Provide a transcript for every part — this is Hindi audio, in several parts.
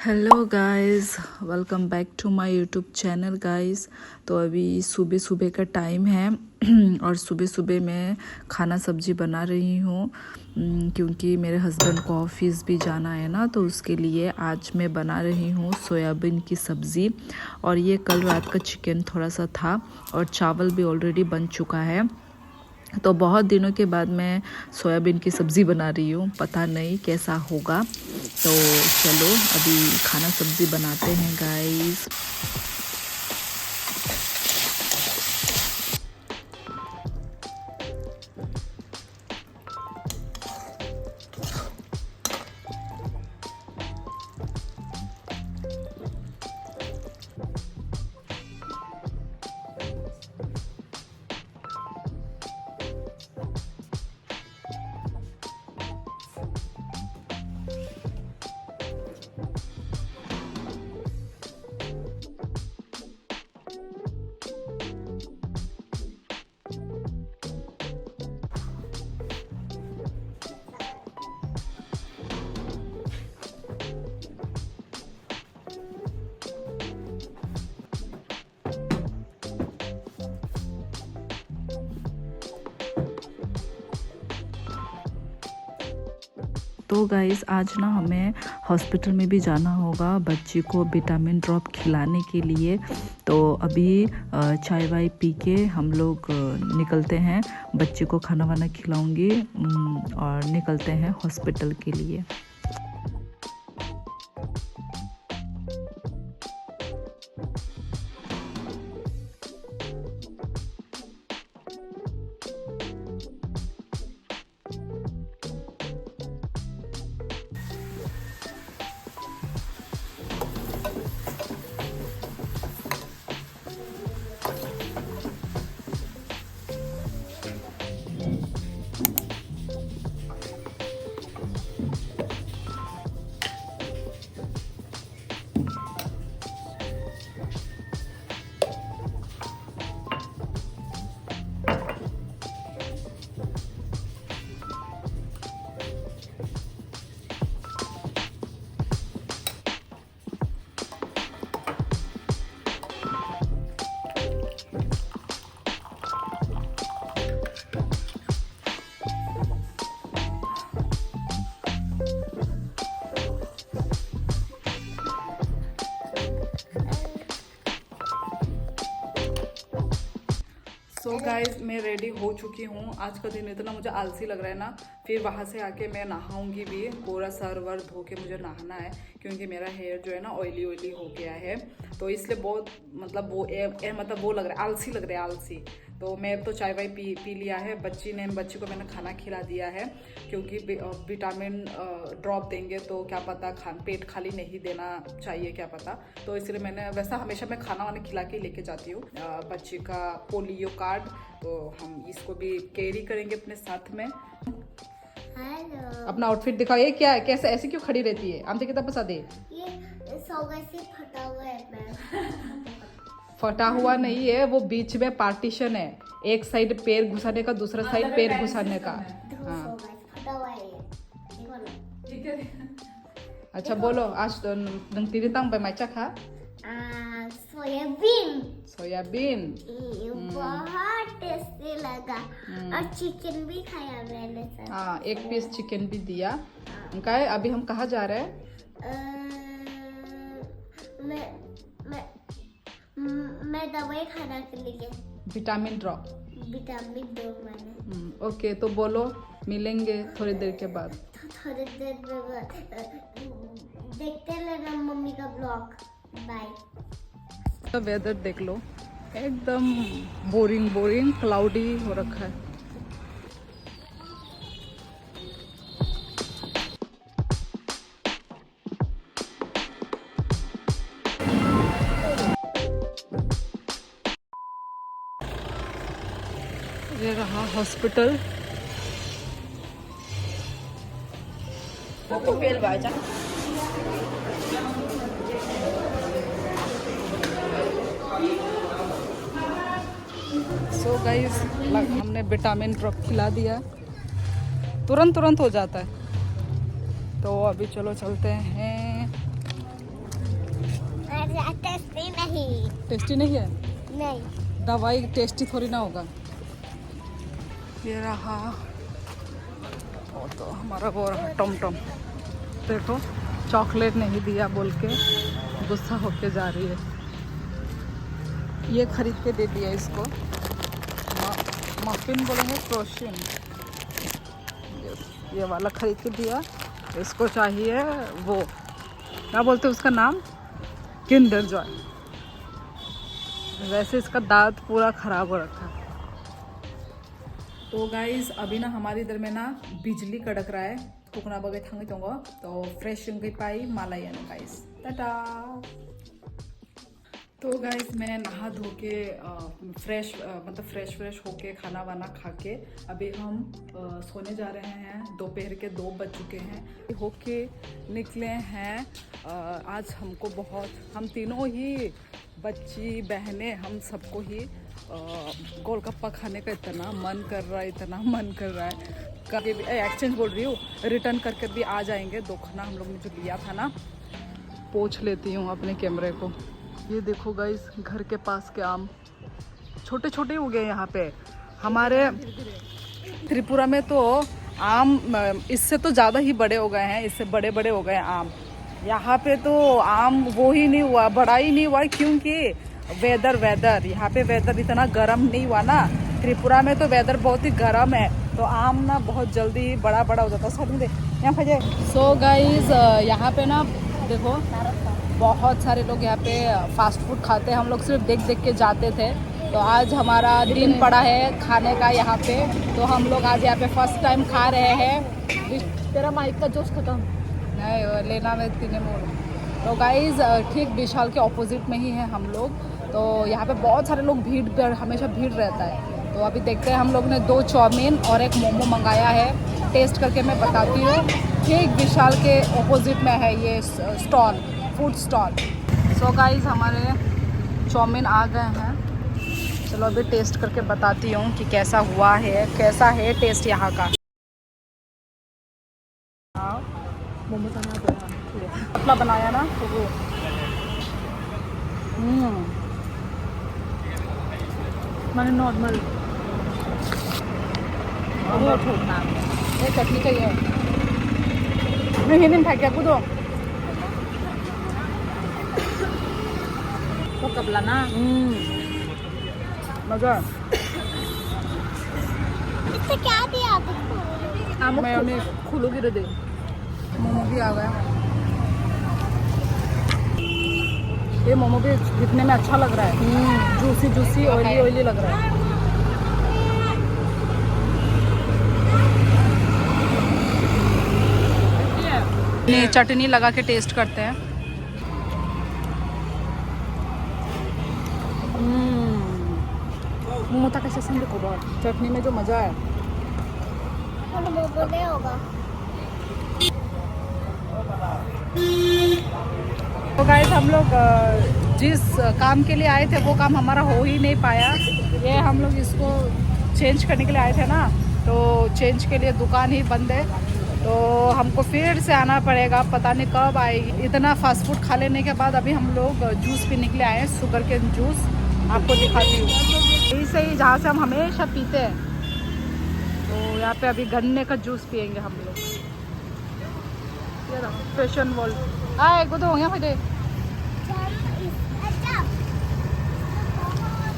Hello guys, welcome back to my YouTube channel guys. तो अभी सुबह सुबह का टाइम है और सुबह सुबह मैं खाना सब्जी बना रही हूँ क्योंकि मेरे हस्बैंड को ऑफिस भी जाना है ना, तो उसके लिए आज मैं बना रही हूँ सोयाबीन की सब्ज़ी। और ये कल रात का चिकन थोड़ा सा था और चावल भी ऑलरेडी बन चुका है। तो बहुत दिनों के बाद मैं सोयाबीन की सब्ज़ी बना रही हूँ, पता नहीं कैसा होगा। तो चलो अभी खाना सब्ज़ी बनाते हैं गाइस। तो गाइस आज ना हमें हॉस्पिटल में भी जाना होगा बच्ची को विटामिन ड्रॉप खिलाने के लिए। तो अभी चाय वाय पी के हम लोग निकलते हैं, बच्ची को खाना वाना खिलाऊंगी और निकलते हैं हॉस्पिटल के लिए। सो गाइज मैं रेडी हो चुकी हूँ। आज का दिन इतना मुझे आलसी लग रहा है ना, फिर वहाँ से आके मैं नहाऊंगी भी, पूरा सर वर धो के मुझे नहाना है क्योंकि मेरा हेयर जो है ना ऑयली ऑयली हो गया है। तो इसलिए बहुत मतलब वो लग रहा है, आलसी लग रहा है, आलसी। तो मैं तो चाय वाय पी लिया है। बच्ची को मैंने खाना खिला दिया है क्योंकि विटामिन ड्रॉप देंगे तो क्या पता पेट खाली नहीं देना चाहिए, क्या पता। तो इसलिए मैंने वैसा हमेशा मैं खाना वाना खिला के लेके जाती हूँ। बच्ची का पोलियो कार्ड, तो हम इसको भी कैरी करेंगे अपने साथ में। अपना आउटफिट दिखाओ, ये क्या कैसे ऐसे क्यों खड़ी रहती है? आमते कितना पसंद है? ये सौगा से फटा हुआ है। फटा हुआ नहीं है, वो बीच में पार्टीशन है, एक साइड पैर घुसाने का, दूसरा साइड पैर घुसाने का। हाँ फटा हुआ है ये, देखो ना। ठीक है। अच्छा बोलो, आज तो नंग तंग पे मैचा खा सोयाबीन। सोयाबीन बहुत टेस्टी लगा और चिकन भी खाया मैंने सर। हाँ, एक पीस चिकन भी दिया। उनका है। अभी हम कहाँ जा रहे हैं? मैं दवाई खाना के लिए, विटामिन ड्रॉप। विटामिन दो मैंने। ओके, तो बोलो मिलेंगे थोड़ी देर के बाद। थोड़ी देर में देखते रहना मम्मी का ब्लॉग। बाय। तो वेदर देख लो, एकदम बोरिंग क्लाउडी हो रखा है। ये रहा हॉस्पिटल। सो गाइस हमने विटामिन ड्रॉप खिला दिया, तुरंत हो जाता है। तो अभी चलो चलते हैं टेस्टी नहीं। टेस्टी नहीं है? नहीं। दवाई टेस्टी थोड़ी ना होगा। ये रहा वो तो हमारा वो रहा टम टम। देखो चॉकलेट नहीं दिया बोल के गुस्सा होके जा रही है। ये खरीद के दे दिया इसको। मफिन बोलेंगे क्रोशिन। ये वाला खरीद के दिया। इसको चाहिए वो क्या बोलते हैं उसका नाम, किंडर जॉय। वैसे इसका दांत पूरा खराब हो रखा है। तो गाइस अभी ना हमारे इधर में ना बिजली कड़क रहा है। कुकना बगे थंगे तो फ्रेश पाई मालाया गाइस टाटा। तो गाइस मैं नहा धो के फ्रेश होके खाना वाना खा के अभी हम सोने जा रहे हैं। दोपहर के 2 बज चुके हैं। होके निकले हैं। आज हमको हम तीनों ही बच्ची बहनें हम सबको ही गोलगप्पा खाने का इतना मन कर रहा है। कभी एक्सचेंज बोल रही हूँ, रिटर्न करके भी आ जाएंगे। दो खाना हम लोग ने जो लिया था ना। पोंछ लेती हूँ अपने कैमरे को। ये देखो गाइस घर के पास के आम छोटे छोटे हो गए यहाँ पे। हमारे त्रिपुरा में तो आम इससे तो ज़्यादा ही बड़े हो गए हैं, इससे बड़े बड़े हो गए आम। यहाँ पे तो आम वो ही नहीं हुआ, बड़ा ही नहीं हुआ, क्योंकि वेदर यहाँ पे वेदर इतना गर्म नहीं हुआ ना। त्रिपुरा में तो वेदर बहुत ही गर्म है, तो आम ना बहुत जल्दी बड़ा हो जाता है। सो गाइस यहाँ पे ना देखो बहुत सारे लोग यहाँ पे फास्ट फूड खाते हैं। हम लोग सिर्फ देख के जाते थे। तो आज हमारा दिन पड़ा है खाने का यहाँ पे। तो हम लोग आज यहाँ पे फर्स्ट टाइम खा रहे हैं। तेरा माइक का जोश खत्म नहीं लेना में तीन मोड़। तो गाइज ठीक विशाल के ऑपोजिट में ही है हम लोग। तो यहाँ पे बहुत सारे लोग हमेशा भीड़ रहता है। तो अभी देखते हैं। हम लोग ने 2 चाउमीन और 1 मोमो मंगाया है। टेस्ट करके मैं बताती हूँ। ठीक विशाल के ऑपोजिट में है ये stall, food stall. So guys हमारे चाउमीन आ गए हैं। चलो अभी टेस्ट करके बताती हूँ कि कैसा हुआ है, कैसा है टेस्ट यहाँ का। मोमो पतला बनाया ना तो वो मैंने नॉर्मल वो ठोकना ये चटनी चाहिए। मैं हिंदी में क्या कूदो वो कबला ना मजा। इससे क्या दिया आपको? मैं उन्हें खुलो गिर दे। मोमो भी आ गया। ये मोमो भी दिखने में अच्छा लग रहा है। जूसी ऑयली लग रहा है। ये चटनी लगा के टेस्ट करते हैं। मोमो तक ऐसे संग को बहुत चटनी में जो मजा है मोमो नहीं होगा। तो गाइस हम लोग जिस काम के लिए आए थे वो काम हमारा हो ही नहीं पाया। ये हम लोग इसको चेंज करने के लिए आए थे ना, तो चेंज के लिए दुकान ही बंद है। तो हमको फिर से आना पड़ेगा, पता नहीं कब आएगी। इतना फास्ट फूड खा लेने के बाद अभी हम लोग जूस पीने के लिए आए हैं, शुगर केन जूस। आपको दिखाती हूँ यही सही जहाँ से हम हमेशा पीते हैं। तो यहाँ पे अभी गन्ने का जूस पियेंगे हम लोग। फैशन वर्ल्ड आए को तो हो गया फिर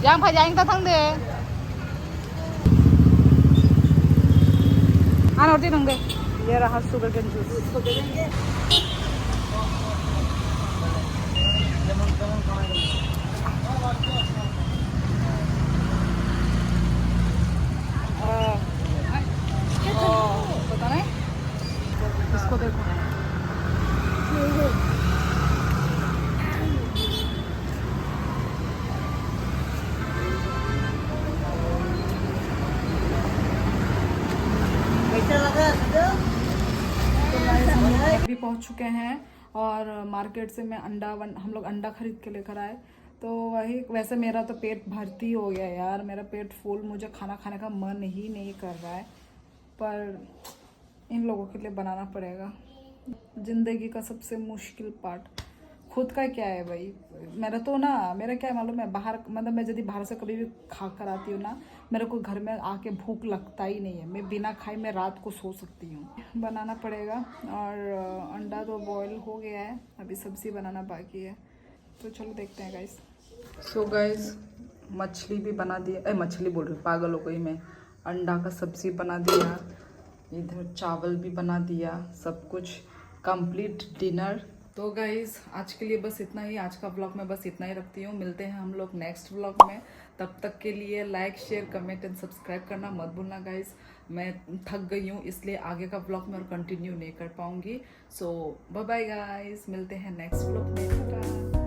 यहाँ भाई जाएंगे थंग दे हाँ नोटी थंग दे। ये रहा शुगर केन जूस। पता नहीं इसको देखो। भी पहुंच चुके हैं और मार्केट से मैं हम लोग अंडा खरीद के लेकर आए। तो वही वैसे मेरा तो पेट भर्ती हो गया यार, मेरा पेट फुल, मुझे खाना खाने का मन ही नहीं कर रहा है। पर इन लोगों के लिए बनाना पड़ेगा। ज़िंदगी का सबसे मुश्किल पार्ट खुद का क्या है भाई, मेरा तो ना, मेरा क्या है मालूम है, बाहर मतलब मैं यदि बाहर से कभी भी खा कर आती हूँ ना, मेरे को घर में आके भूख लगता ही नहीं है, मैं बिना खाए मैं रात को सो सकती हूँ। बनाना पड़ेगा। और अंडा तो बॉईल हो गया है, अभी सब्जी बनाना बाकी है, तो चलो देखते हैं गाइस। सो गाइस मछली भी बना दिया, मछली बोल रही, पागल हो गई मैं। अंडा का सब्जी बना दिया, इधर चावल भी बना दिया, सब कुछ कंप्लीट डिनर। तो गाइज आज के लिए बस इतना ही, आज का ब्लॉग मैं बस इतना ही रखती हूँ। मिलते हैं हम लोग नेक्स्ट ब्लॉग में, तब तक के लिए like share comment and subscribe करना मत भूलना गाइज। मैं थक गई हूँ इसलिए आगे का ब्लॉग मैं और कंटिन्यू नहीं कर पाऊँगी। सो बाय बाय गाइज, मिलते हैं नेक्स्ट ब्लॉग में।